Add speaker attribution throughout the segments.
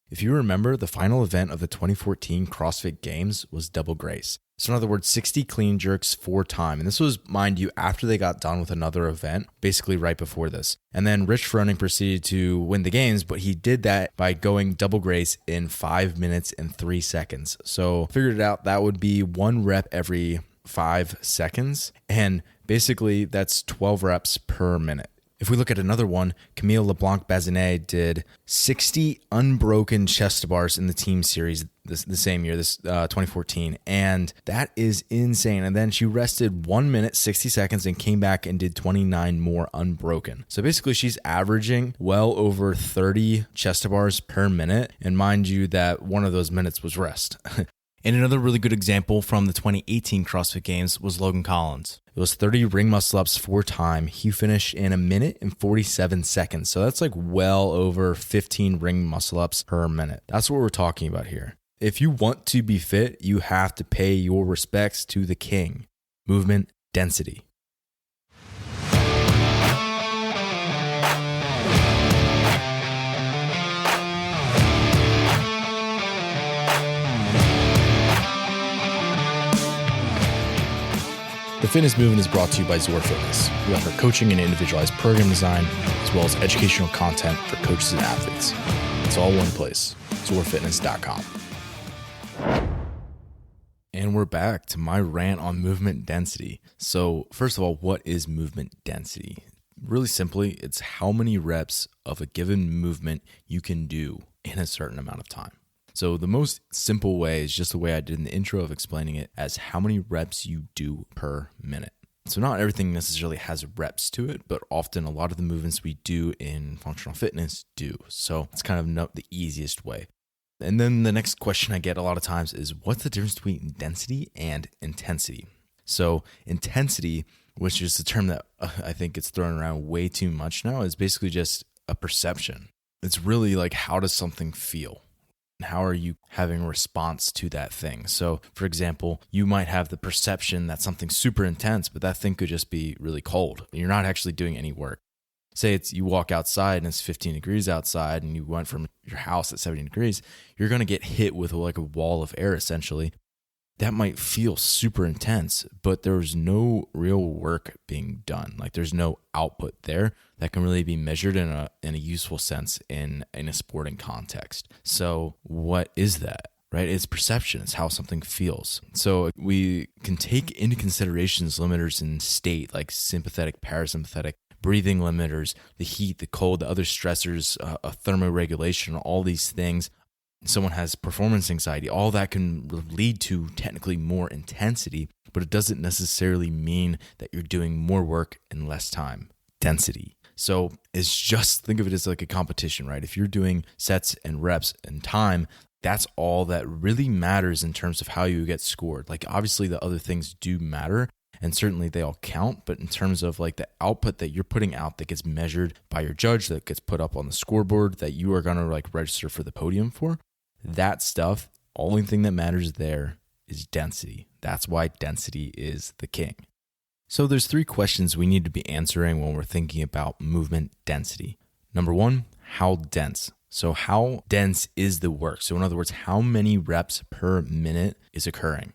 Speaker 1: If you remember, the final event of the 2014 CrossFit Games was double grace. So in other words, 60 clean jerks 4 times. And this was, mind you, after they got done with another event, basically right before this. And then Rich Froning proceeded to win the games, but he did that by going double grace in 5 minutes and 3 seconds. So figured it out, that would be 1 rep every 5 seconds. And basically that's 12 reps per minute. If we look at another one, Camille LeBlanc-Bazinet did 60 unbroken chest to bars in the team series the same year, 2014, and that is insane. And then she rested 1 minute, 60 seconds and came back and did 29 more unbroken. So basically she's averaging well over 30 chest to bars per minute, and mind you that one of those minutes was rest.
Speaker 2: And another really good example from the 2018 CrossFit Games was Logan Collins.
Speaker 1: It was 30 ring muscle ups 4 times. He finished in 1 minute and 47 seconds. So that's like well over 15 ring muscle ups per minute. That's what we're talking about here. If you want to be fit, you have to pay your respects to the king. Movement density. The Fitness Movement is brought to you by Zor Fitness. We offer coaching and individualized program design, as well as educational content for coaches and athletes. It's all one place, zorfitness.com. And we're back to my rant on movement density. So first of all, what is movement density? Really simply, it's how many reps of a given movement you can do in a certain amount of time. So the most simple way is just the way I did in the intro of explaining it as how many reps you do per minute. So not everything necessarily has reps to it, but often a lot of the movements we do in functional fitness do. So it's kind of the easiest way. And then the next question I get a lot of times is, what's the difference between density and intensity? So intensity, which is the term that I think gets thrown around way too much now, is basically just a perception. It's really like, how does something feel? How are you having a response to that thing? So, for example, you might have the perception that something's super intense, but that thing could just be really cold. You're not actually doing any work. Say you walk outside and it's 15 degrees outside and you went from your house at 70 degrees, you're going to get hit with like a wall of air essentially. That might feel super intense, but there's no real work being done. Like there's no output there that can really be measured in a useful sense in a sporting context. So what is that? Right? It's perception. It's how something feels. So we can take into considerations limiters in state like sympathetic, parasympathetic, breathing limiters, the heat, the cold, the other stressors, thermoregulation, all these things. Someone has performance anxiety, all that can lead to technically more intensity, but it doesn't necessarily mean that you're doing more work in less time. Density. So it's just, think of it as like a competition, right? If you're doing sets and reps and time, that's all that really matters in terms of how you get scored. Like obviously the other things do matter and certainly they all count, but in terms of like the output that you're putting out that gets measured by your judge, that gets put up on the scoreboard, that you are going to like register for the podium for, that stuff, only thing that matters there is density. That's why density is the king. So there's 3 questions we need to be answering when we're thinking about movement density. Number 1, how dense? So how dense is the work? So in other words, how many reps per minute is occurring?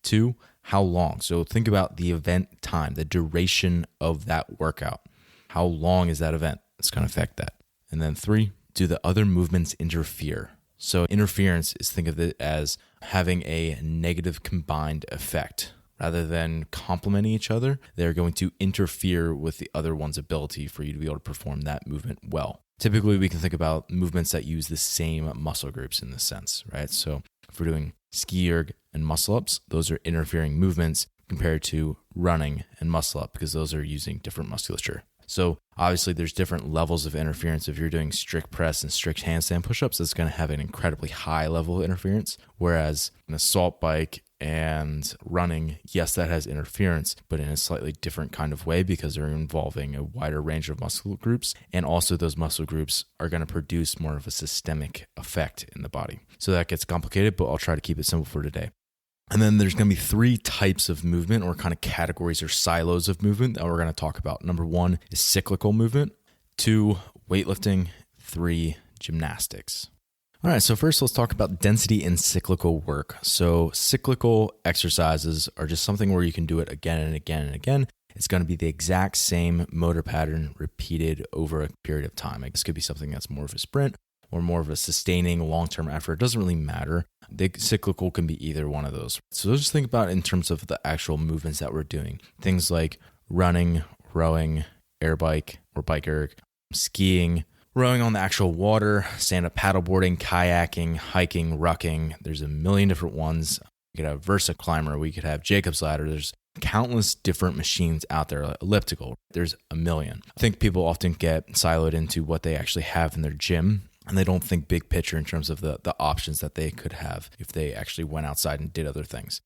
Speaker 1: 2, how long? So think about the event time, the duration of that workout. How long is that event? It's going to affect that. And then 3, do the other movements interfere? So interference is, think of it as having a negative combined effect. Rather than complementing each other, they're going to interfere with the other one's ability for you to be able to perform that movement well. Typically, we can think about movements that use the same muscle groups in this sense, right? So if we're doing ski erg and muscle ups, those are interfering movements compared to running and muscle up because those are using different musculature. So obviously there's different levels of interference. If you're doing strict press and strict handstand push-ups, it's going to have an incredibly high level of interference. Whereas an assault bike and running, yes, that has interference, but in a slightly different kind of way because they're involving a wider range of muscle groups. And also those muscle groups are going to produce more of a systemic effect in the body. So that gets complicated, but I'll try to keep it simple for today. And then there's going to be 3 types of movement or kind of categories or silos of movement that we're going to talk about. Number 1 is cyclical movement, 2, weightlifting, 3, gymnastics. All right, so first let's talk about density and cyclical work. So cyclical exercises are just something where you can do it again and again and again. It's going to be the exact same motor pattern repeated over a period of time. This could be something that's more of a sprint or more of a sustaining long-term effort. It doesn't really matter. The cyclical can be either one of those. So let's just think about it in terms of the actual movements that we're doing. Things like running, rowing, air bike or bike erg, skiing, rowing on the actual water, stand-up paddleboarding, kayaking, hiking, rucking. There's a million different ones. We could have Versa Climber. We could have Jacob's Ladder. There's countless different machines out there, like elliptical. There's a million. I think people often get siloed into what they actually have in their gym, and they don't think big picture in terms of the options that they could have if they actually went outside and did other things.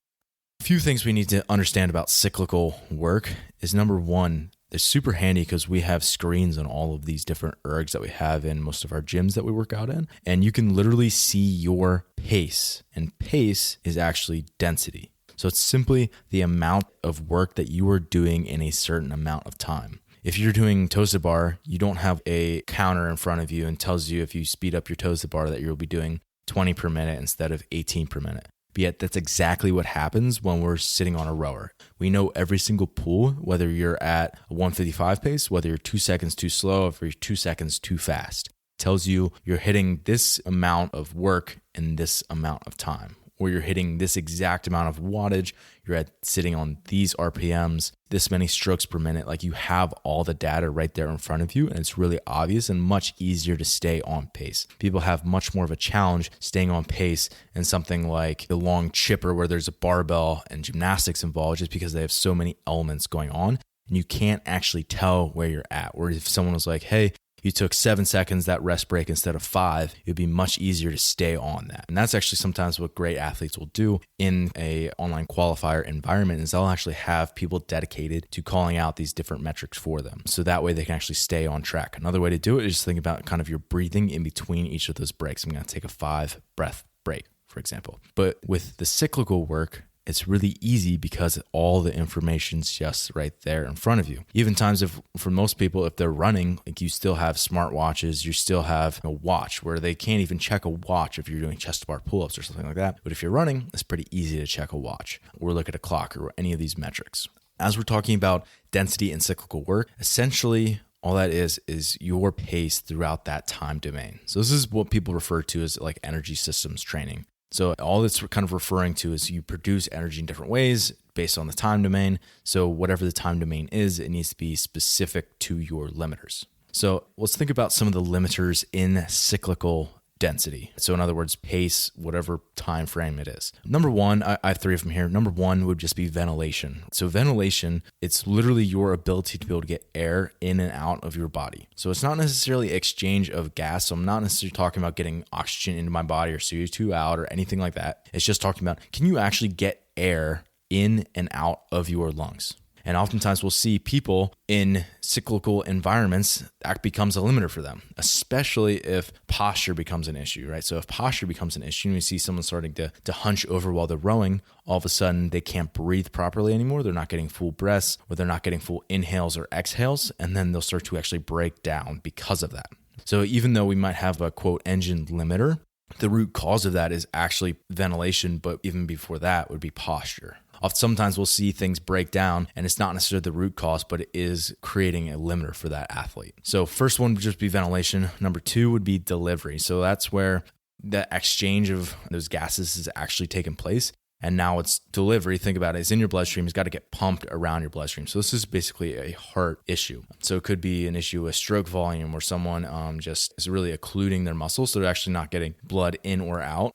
Speaker 1: A few things we need to understand about cyclical work is, number one, it's super handy because we have screens on all of these different ergs that we have in most of our gyms that we work out in, and you can literally see your pace, and pace is actually density. So it's simply the amount of work that you are doing in a certain amount of time. If you're doing toes to bar, you don't have a counter in front of you and tells you if you speed up your toes to bar that you'll be doing 20 per minute instead of 18 per minute. But yet that's exactly what happens when we're sitting on a rower. We know every single pull, whether you're at a 155 pace, whether you're 2 seconds too slow, or if you're 2 seconds too fast. It tells you you're hitting this amount of work in this amount of time, or you're hitting this exact amount of wattage, you're sitting on these RPMs, this many strokes per minute. Like, you have all the data right there in front of you, and it's really obvious and much easier to stay on pace. People have much more of a challenge staying on pace in something like the long chipper where there's a barbell and gymnastics involved, just because they have so many elements going on, and you can't actually tell where you're at. Or if someone was like, hey, you took 7 seconds that rest break instead of 5, it'd be much easier to stay on that. And that's actually sometimes what great athletes will do in a online qualifier environment, is they'll actually have people dedicated to calling out these different metrics for them. So that way they can actually stay on track. Another way to do it is just think about kind of your breathing in between each of those breaks. I'm going to take a 5 breath break, for example. But with the cyclical work, it's really easy because all the information's just right there in front of you. Even times if, for most people, if they're running, like, you still have smartwatches, you still have a watch where they can't even check a watch if you're doing chest to bar pull-ups or something like that. But if you're running, it's pretty easy to check a watch or look at a clock or any of these metrics. As we're talking about density and cyclical work, essentially all that is your pace throughout that time domain. So this is what people refer to as like energy systems training. So all it's kind of referring to is you produce energy in different ways based on the time domain. So whatever the time domain is, it needs to be specific to your limiters. So let's think about some of the limiters in cyclical density. So in other words, pace, whatever time frame it is. Number one, I have 3 of them here. Number one would just be ventilation. So ventilation, it's literally your ability to be able to get air in and out of your body. So it's not necessarily exchange of gas. So I'm not necessarily talking about getting oxygen into my body or CO2 out or anything like that. It's just talking about, can you actually get air in and out of your lungs? And oftentimes we'll see people in cyclical environments, that becomes a limiter for them, especially if posture becomes an issue, right? So if posture becomes an issue and we see someone starting to hunch over while they're rowing, all of a sudden they can't breathe properly anymore. They're not getting full breaths, or they're not getting full inhales or exhales, and then they'll start to actually break down because of that. So even though we might have a quote engine limiter, the root cause of that is actually ventilation, but even before that would be posture. Sometimes we'll see things break down and it's not necessarily the root cause, but it is creating a limiter for that athlete. So first one would just be ventilation. Number 2 would be delivery. So that's where the exchange of those gases is actually taking place. And now it's delivery. Think about it. It's in your bloodstream. It's got to get pumped around your bloodstream. So this is basically a heart issue. So it could be an issue with stroke volume, where someone just is really occluding their muscles. So they're actually not getting blood in or out.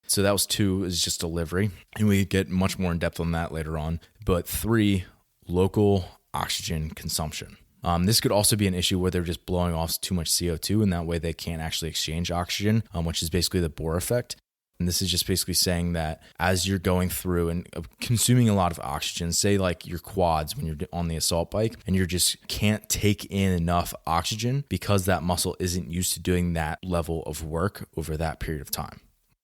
Speaker 1: So that was 2, is just delivery. And we get much more in depth on that later on. But 3, local oxygen consumption. This could also be an issue where they're just blowing off too much CO2, and that way they can't actually exchange oxygen, which is basically the Bohr effect. And this is just basically saying that as you're going through and consuming a lot of oxygen, say like your quads when you're on the assault bike, and you just can't take in enough oxygen because that muscle isn't used to doing that level of work over that period of time.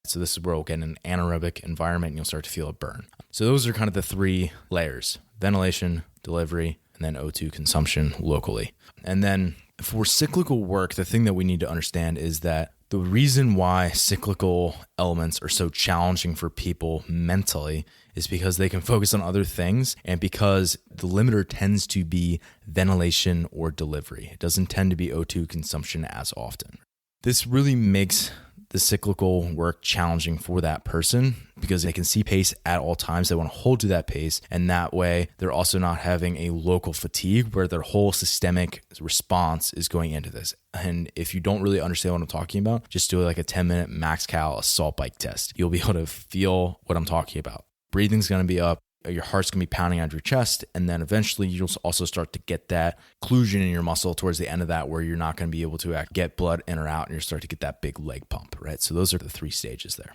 Speaker 1: So this is where we'll get an anaerobic environment and you'll start to feel a burn. So those are kind of the 3 layers: ventilation, delivery, and then O2 consumption locally. And then for cyclical work, the thing that we need to understand is that The reason why cyclical elements are so challenging for people mentally is because they can focus on other things and because the limiter tends to be ventilation or delivery. It doesn't tend to be O2 consumption as often. This really makes the cyclical work challenging for that person because they can see pace at all times. They want to hold to that pace. And that way, they're also not having a local fatigue where their whole systemic response is going into this. And if you don't really understand what I'm talking about, just do like a 10-minute max cal assault bike test. You'll be able to feel what I'm talking about. Breathing's going to be up. Your heart's going to be pounding out of your chest. And then eventually you'll also start to get that occlusion in your muscle towards the end of that where you're not going to be able to get blood in or out and you start to get that big leg pump, right? So those are the 3 stages there.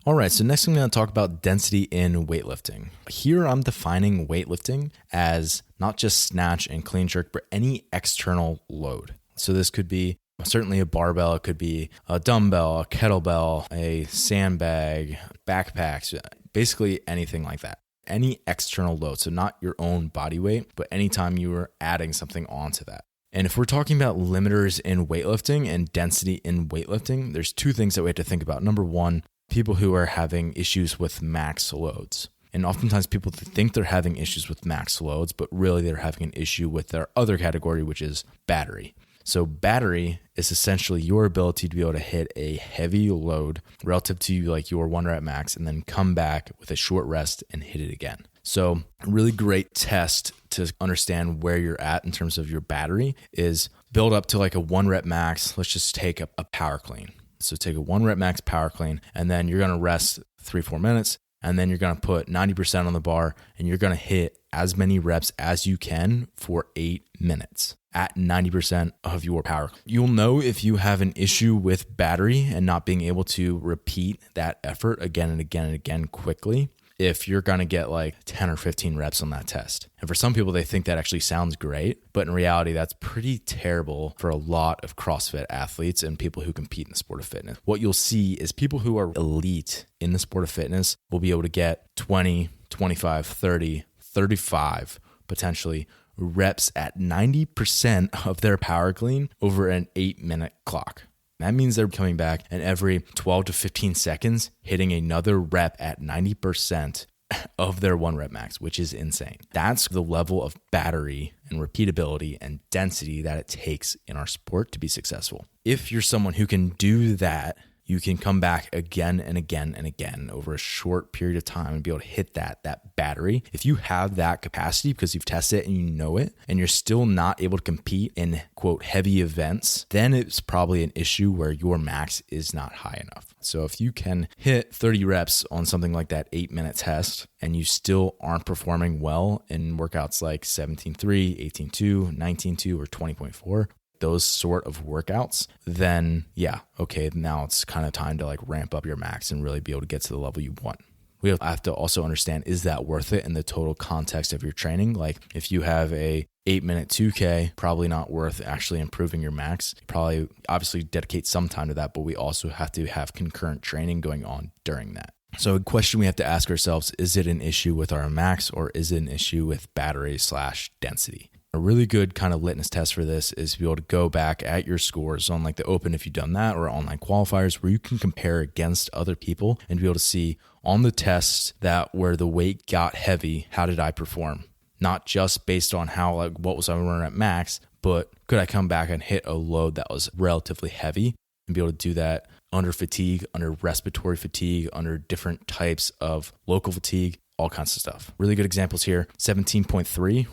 Speaker 1: All right, so next I'm going to talk about density in weightlifting. Here I'm defining weightlifting as not just snatch and clean jerk, but any external load. So this could be certainly a barbell, it could be a dumbbell, a kettlebell, a sandbag, backpacks, basically anything like that. Any external load, so not your own body weight, but anytime you are adding something onto that. And if we're talking about limiters in weightlifting and density in weightlifting, there's 2 things that we have to think about. Number 1, people who are having issues with max loads. And oftentimes people think they're having issues with max loads, but really they're having an issue with their other category, which is battery. So battery is essentially your ability to be able to hit a heavy load relative to like your 1 rep max and then come back with a short rest and hit it again. So a really great test to understand where you're at in terms of your battery is build up to like a 1 rep max. Let's just take a power clean. So take a 1 rep max power clean and then you're going to rest 3-4 minutes and then you're going to put 90% on the bar and you're going to hit as many reps as you can for 8 minutes at 90% of your power. You'll know if you have an issue with battery and not being able to repeat that effort again and again and again quickly if you're going to get like 10 or 15 reps on that test. And for some people, they think that actually sounds great, but in reality, that's pretty terrible for a lot of CrossFit athletes and people who compete in the sport of fitness. What you'll see is people who are elite in the sport of fitness will be able to get 20, 25, 30, 35 potentially reps at 90% of their power clean over an 8-minute clock. That means they're coming back and every 12 to 15 seconds hitting another rep at 90% of their 1 rep max, which is insane. That's the level of battery and repeatability and density that it takes in our sport to be successful. If you're someone who can do that, you can come back again and again and again over a short period of time and be able to hit that battery. If you have that capacity because you've tested it and you know it, and you're still not able to compete in quote heavy events, then it's probably an issue where your max is not high enough. So if you can hit 30 reps on something like that 8-minute test and you still aren't performing well in workouts like 17.3, 18.2, 19.2, or 20.4, those sort of workouts, then yeah, okay, now it's kind of time to like ramp up your max and really be able to get to the level you want. We have to also understand, is that worth it in the total context of your training? Like if you have a 8-minute 2K, probably not worth actually improving your max. Probably obviously dedicate some time to that, but we also have to have concurrent training going on during that. So a question we have to ask ourselves, is it an issue with our max or is it an issue with battery/density? A really good kind of litmus test for this is to be able to go back at your scores on like the open if you've done that or online qualifiers where you can compare against other people and be able to see on the tests that where the weight got heavy, how did I perform? Not just based on how like what was I running at max, but could I come back and hit a load that was relatively heavy and be able to do that under fatigue, under respiratory fatigue, under different types of local fatigue, all kinds of stuff. Really good examples here. 17.3.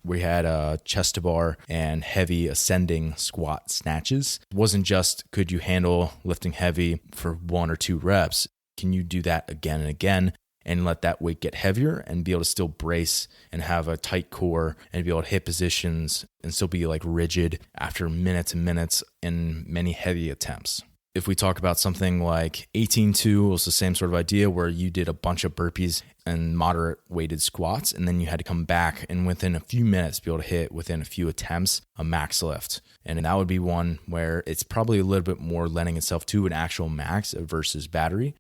Speaker 1: We had a chest to bar and heavy ascending squat snatches. It wasn't just could you handle lifting heavy for 1 or 2 reps. Can you do that again and again and let that weight get heavier and be able to still brace and have a tight core and be able to hit positions and still be like rigid after minutes and minutes in many heavy attempts. If we talk about something like 18.2, was the same sort of idea where you did a bunch of burpees and moderate weighted squats, and then you had to come back and within a few minutes be able to hit within a few attempts a max lift. And that would be one where it's probably a little bit more lending itself to an actual max versus battery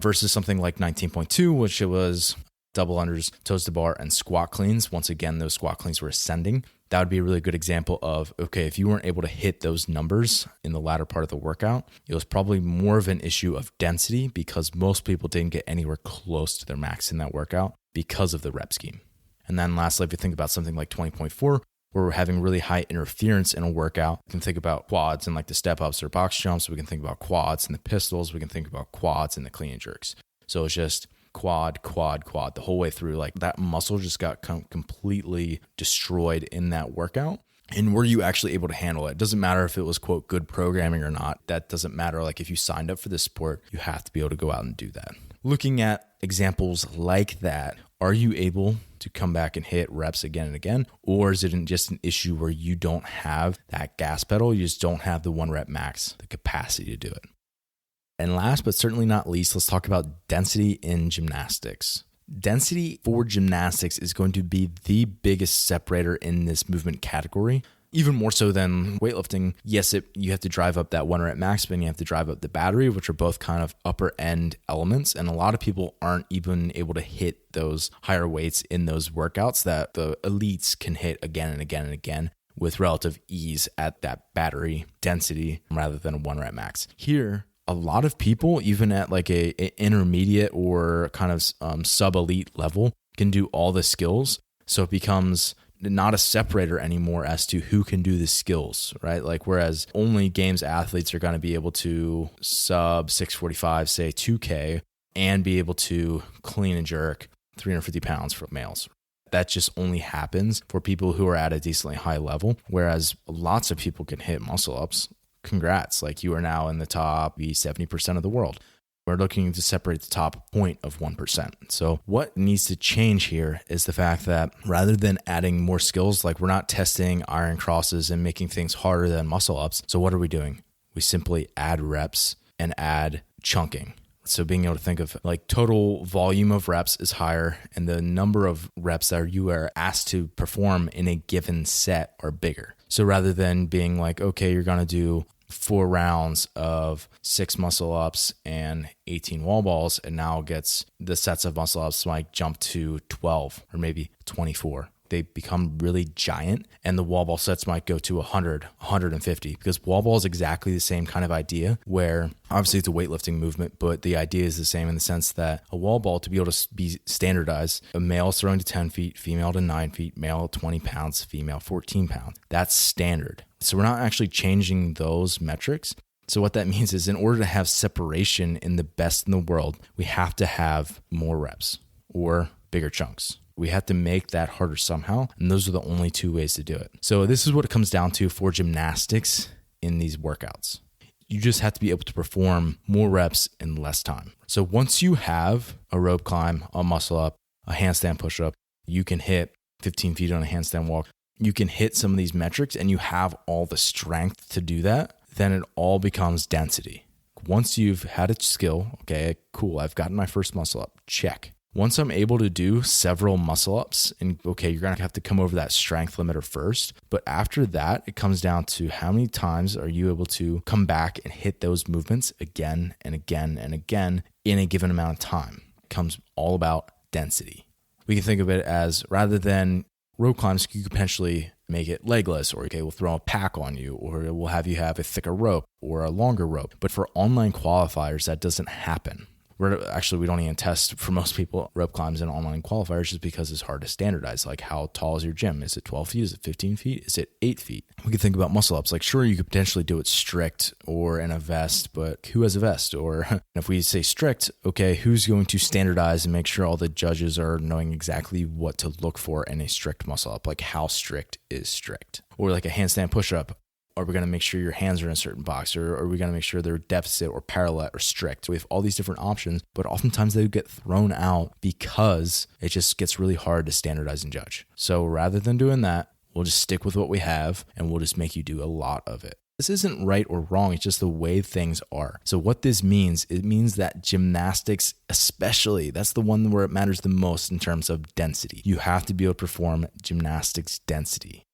Speaker 1: versus something like 19.2, which it was double unders, toes to bar, and squat cleans. Once again, those squat cleans were ascending. That would be a really good example of, okay, if you weren't able to hit those numbers in the latter part of the workout, it was probably more of an issue of density because most people didn't get anywhere close to their max in that workout because of the rep scheme. And then lastly, if you think about something like 20.4, where we're having really high interference in a workout, we can think about quads and like the step ups or box jumps. We can think about quads and the pistols. We can think about quads and the clean and jerks. So it's just quad the whole way through. Like that muscle just got completely destroyed in that workout. And were you actually able to handle it? It doesn't matter if it was, quote, good programming or not. That doesn't matter. Like if you signed up for this sport, you have to be able to go out and do that. Looking at examples like that, are you able to come back and hit reps again and again? Or is it just an issue where you don't have that gas pedal? You just don't have the 1 rep max, the capacity to do it. And last but certainly not least, let's talk about density in gymnastics. Density for gymnastics is going to be the biggest separator in this movement category, even more so than weightlifting. Yes, you have to drive up that 1 rep max, but you have to drive up the battery, which are both kind of upper end elements. And a lot of people aren't even able to hit those higher weights in those workouts that the elites can hit again and again and again with relative ease at that battery density rather than a 1 rep max. Here, a lot of people, even at like a intermediate or kind of sub-elite level, can do all the skills. So it becomes not a separator anymore as to who can do the skills, right? Like whereas only games athletes are going to be able to sub 645, say 2K, and be able to clean and jerk 350 pounds for males. That just only happens for people who are at a decently high level, whereas lots of people can hit muscle ups. Congrats, like you are now in the top 70% of the world. We're looking to separate the top point of 1%. So what needs to change here is the fact that rather than adding more skills, like we're not testing iron crosses and making things harder than muscle ups. So what are we doing? We simply add reps and add chunking. So being able to think of like total volume of reps is higher and the number of reps that you are asked to perform in a given set are bigger. So rather than being like, okay, you're going to do 4 rounds of 6 muscle ups and 18 wall balls, and now gets the sets of muscle ups might jump to 12 or maybe 24. They become really giant, and the wall ball sets might go to 100, 150, because wall ball is exactly the same kind of idea where obviously it's a weightlifting movement, but the idea is the same in the sense that a wall ball, to be able to be standardized, a male is throwing to 10 feet, female to 9 feet, male 20 pounds, female 14 pounds. That's standard. So we're not actually changing those metrics. So what that means is in order to have separation in the best in the world, we have to have more reps or bigger chunks. We have to make that harder somehow. And those are the only 2 ways to do it. So this is what it comes down to for gymnastics in these workouts. You just have to be able to perform more reps in less time. So once you have a rope climb, a muscle up, a handstand push up, you can hit 15 feet on a handstand walk. You can hit some of these metrics and you have all the strength to do that. Then it all becomes density. Once you've had a skill, okay, cool, I've gotten my first muscle up, check. Once I'm able to do several muscle ups, and okay, you're going to have to come over that strength limiter first. But after that, it comes down to how many times are you able to come back and hit those movements again and again and again in a given amount of time. It comes all about density. We can think of it as rather than rope climbs, you could potentially make it legless, or okay, we'll throw a pack on you, or we'll have you have a thicker rope or a longer rope. But for online qualifiers, that doesn't happen. We don't even test for most people rope climbs in online qualifiers just because it's hard to standardize. Like how tall is your gym? Is it 12 feet? Is it 15 feet? Is it 8 feet? We could think about muscle ups. Like sure, you could potentially do it strict or in a vest, but who has a vest? Or if we say strict, okay, who's going to standardize and make sure all the judges are knowing exactly what to look for in a strict muscle up? Like how strict is strict? Or like a handstand push up. Are we going to make sure your hands are in a certain box? Or are we going to make sure they're deficit or parallel or strict? We have all these different options, but oftentimes they get thrown out because it just gets really hard to standardize and judge. So rather than doing that, we'll just stick with what we have and we'll just make you do a lot of it. This isn't right or wrong. It's just the way things are. So what this means, it means that gymnastics, especially, that's the one where it matters the most in terms of density. You have to be able to perform gymnastics density.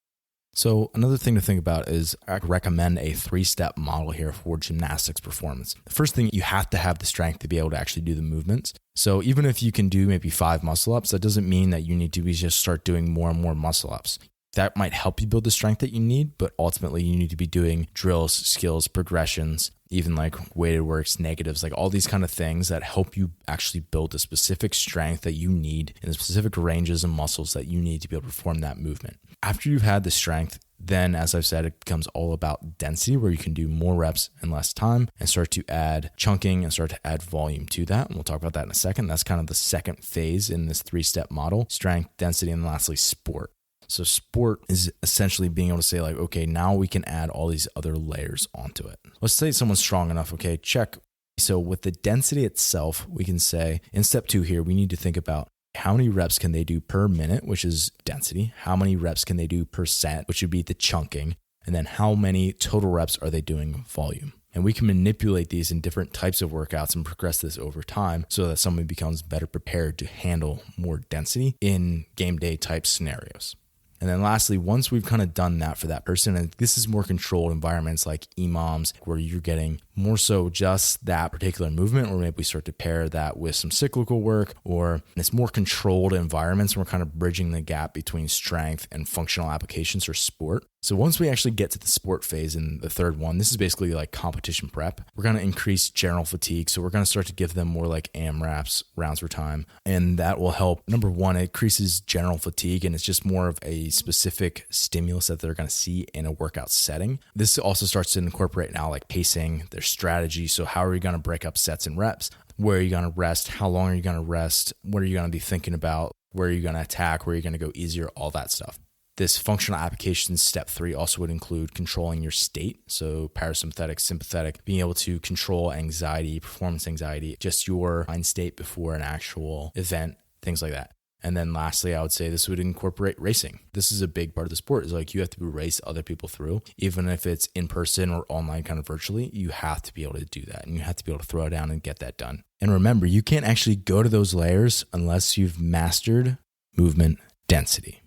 Speaker 1: So another thing to think about is I recommend a 3-step model here for gymnastics performance. The first thing, you have to have the strength to be able to actually do the movements. So even if you can do maybe 5 muscle ups, that doesn't mean that you need to just start doing more and more muscle ups. That might help you build the strength that you need, but ultimately you need to be doing drills, skills, progressions, even like weighted works, negatives, like all these kind of things that help you actually build the specific strength that you need in the specific ranges and muscles that you need to be able to perform that movement. After you've had the strength, then as I've said, it becomes all about density, where you can do more reps in less time and start to add chunking and start to add volume to that. And we'll talk about that in a second. That's kind of the second phase in this 3-step model: strength, density, and lastly, sport. So sport is essentially being able to say like, okay, now we can add all these other layers onto it. Let's say someone's strong enough. Okay, check. So with the density itself, we can say in step 2 here, we need to think about how many reps can they do per minute, which is density. How many reps can they do per set, which would be the chunking. And then how many total reps are they doing volume? And we can manipulate these in different types of workouts and progress this over time so that someone becomes better prepared to handle more density in game day type scenarios. And then lastly, once we've kind of done that for that person, and this is more controlled environments like EMOMs, where you're getting more so just that particular movement, or maybe we start to pair that with some cyclical work, or it's more controlled environments. We're kind of bridging the gap between strength and functional applications for sport. So once we actually get to the sport phase in the third one, this is basically like competition prep. We're going to increase general fatigue. So we're going to start to give them more like AMRAPs, rounds per time. And that will help. Number one, it increases general fatigue, and it's just more of a specific stimulus that they're going to see in a workout setting. This also starts to incorporate now like pacing, their strategy. So how are you going to break up sets and reps? Where are you going to rest? How long are you going to rest? What are you going to be thinking about? Where are you going to attack? Where are you going to go easier? All that stuff. This functional applications step 3 also would include controlling your state. So parasympathetic, sympathetic, being able to control anxiety, performance anxiety, just your mind state before an actual event, things like that. And then lastly, I would say this would incorporate racing. This is a big part of the sport, is like you have to race other people through, even if it's in person or online, kind of virtually, you have to be able to do that, and you have to be able to throw it down and get that done. And remember, you can't actually go to those layers unless you've mastered movement density.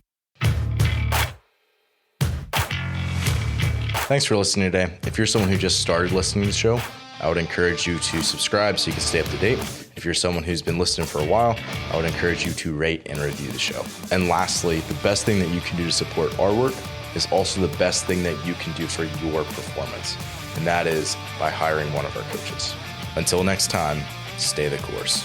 Speaker 1: Thanks for listening today. If you're someone who just started listening to the show, I would encourage you to subscribe so you can stay up to date. If you're someone who's been listening for a while, I would encourage you to rate and review the show. And lastly, the best thing that you can do to support our work is also the best thing that you can do for your performance. And that is by hiring one of our coaches. Until next time, stay the course.